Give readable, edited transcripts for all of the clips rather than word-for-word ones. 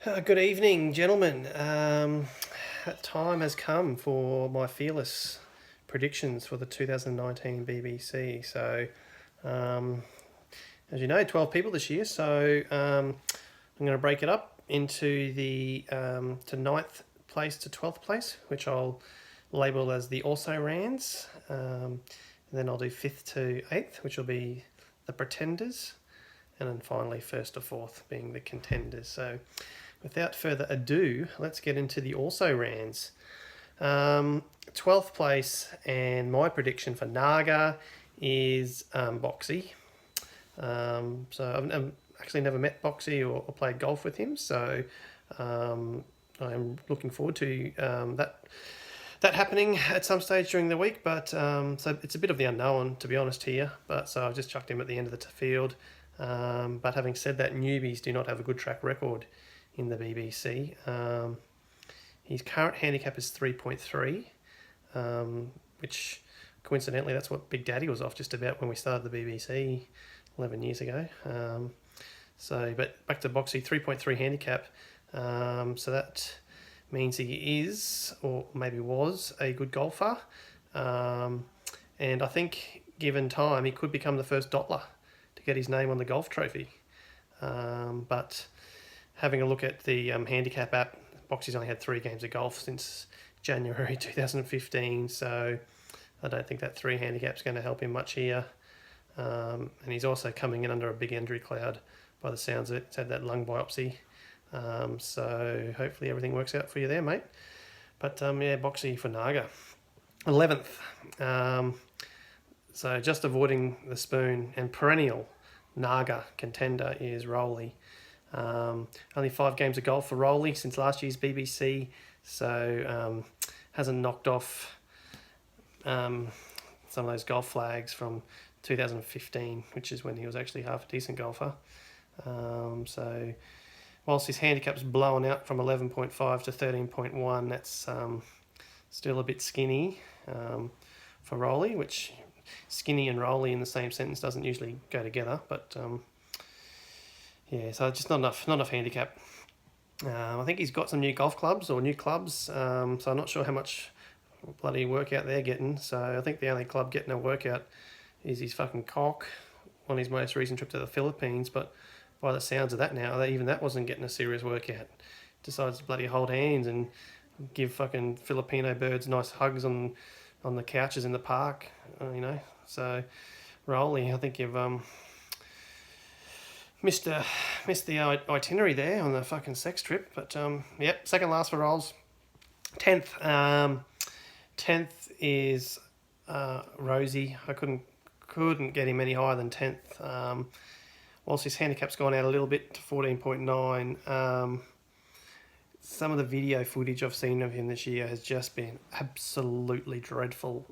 Good evening, gentlemen. Time has come for my fearless predictions for the 2019 BBC. Um, as you know, 12 people this year, so I'm going to break it up into the to ninth place to 12th place, which I'll label as the also rans. And then I'll do 5th to 8th, which will be the pretenders. And then finally, 1st to 4th being the contenders. So without further ado, let's get into the also rans. 12th place, and my prediction for Naga is Boxy. So I've actually never met Boxy or played golf with him, so I'm looking forward to that happening at some stage during the week. But so it's a bit of the unknown, to be honest, here. But so I've just chucked him at the end of the field. But having said that, newbies do not have a good track record in the BBC. His current handicap is 3.3, which coincidentally that's what Big Daddy was off just about when we started the BBC 11 years ago. But back to Boxy, 3.3 handicap. So that means he is, or maybe was, a good golfer. And I think, given time, he could become the first Dottler to get his name on the golf trophy. But having a look at the handicap app, Boxy's only had 3 games of golf since January 2015, so I don't think that 3 handicap's going to help him much here. And he's also coming in under a big injury cloud by the sounds of it. He's had that lung biopsy. So hopefully everything works out for you there, mate. But yeah, Boxy for Naga. 11th. So just avoiding the spoon, and perennial Naga contender is Rowley. Only 5 games of golf for Rowley since last year's BBC, so hasn't knocked off some of those golf flags from 2015, which is when he was actually half a decent golfer. So whilst his handicap's blown out from 11.5 to 13.1, that's still a bit skinny for Rowley, which skinny and Rowley in the same sentence doesn't usually go together, but yeah, so just not enough handicap. I think he's got some new golf clubs or new clubs, so I'm not sure how much bloody workout they're getting. So I think the only club getting a workout is his fucking cock on his most recent trip to the Philippines. But by the sounds of that now, even that wasn't getting a serious workout. Decides to bloody hold hands and give fucking Filipino birds nice hugs on the couches in the park, So Rowley, I think you've missed the itinerary there on the fucking sex trip. But yep, second last for Rolls. 10th. 10th is Rosie. I couldn't get him any higher than 10th. Whilst his handicap's gone out a little bit to 14.9, some of the video footage I've seen of him this year has just been absolutely dreadful.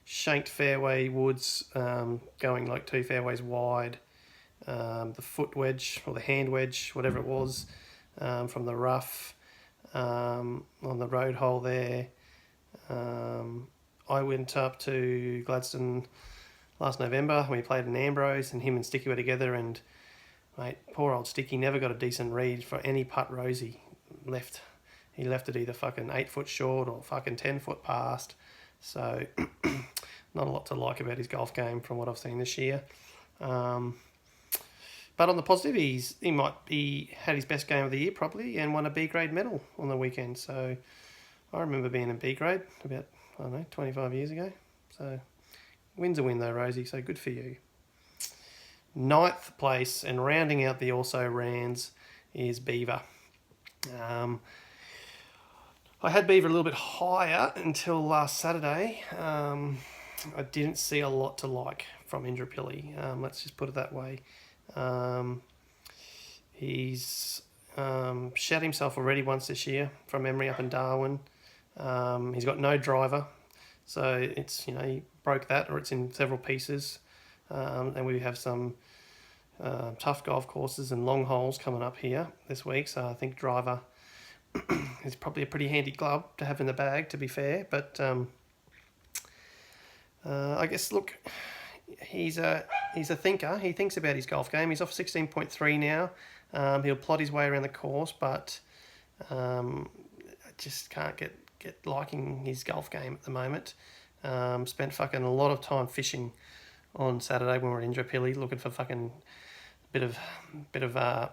Shanked fairway woods, going like 2 fairways wide. The foot wedge or the hand wedge, whatever it was, from the rough on the road hole there. I went up to Gladstone last November when we played in Ambrose, and him and Sticky were together, and mate, poor old Sticky never got a decent read for any putt Rosie left. He left it either fucking 8 foot short or fucking 10 foot past. So not a lot to like about his golf game from what I've seen this year. But on the positive, he might be had his best game of the year probably, and won a B grade medal on the weekend. So I remember being in B grade about 25 years ago. So win's a win though, Rosie. So good for you. 9th place, and rounding out the also rans, is Beaver. I had Beaver a little bit higher until last Saturday. I didn't see a lot to like from Indooroopilly. Let's just put it that way. He's shat himself already once this year from memory up in Darwin. He's got no driver, so it's he broke that, or it's in several pieces. And we have some tough golf courses and long holes coming up here this week, so I think driver is probably a pretty handy club to have in the bag, to be fair. But I guess, look, he's a thinker. He thinks about his golf game. He's off 16.3 now. He'll plot his way around the course, but I just can't get liking his golf game at the moment. Spent fucking a lot of time fishing on Saturday when we were in Indooroopilly looking for fucking bit of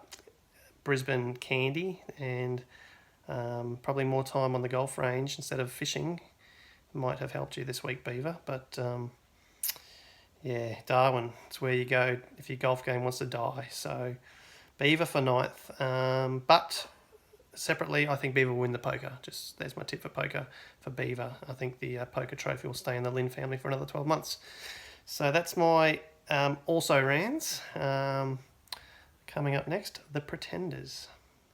Brisbane candy, and probably more time on the golf range instead of fishing might have helped you this week, Beaver. But yeah, Darwin, it's where you go if your golf game wants to die. So Beaver for ninth. But separately, I think Beaver will win the poker. Just there's my tip for poker for Beaver. I think the poker trophy will stay in the Lynn family for another 12 months. So that's my also rans. Coming up next, The Pretenders.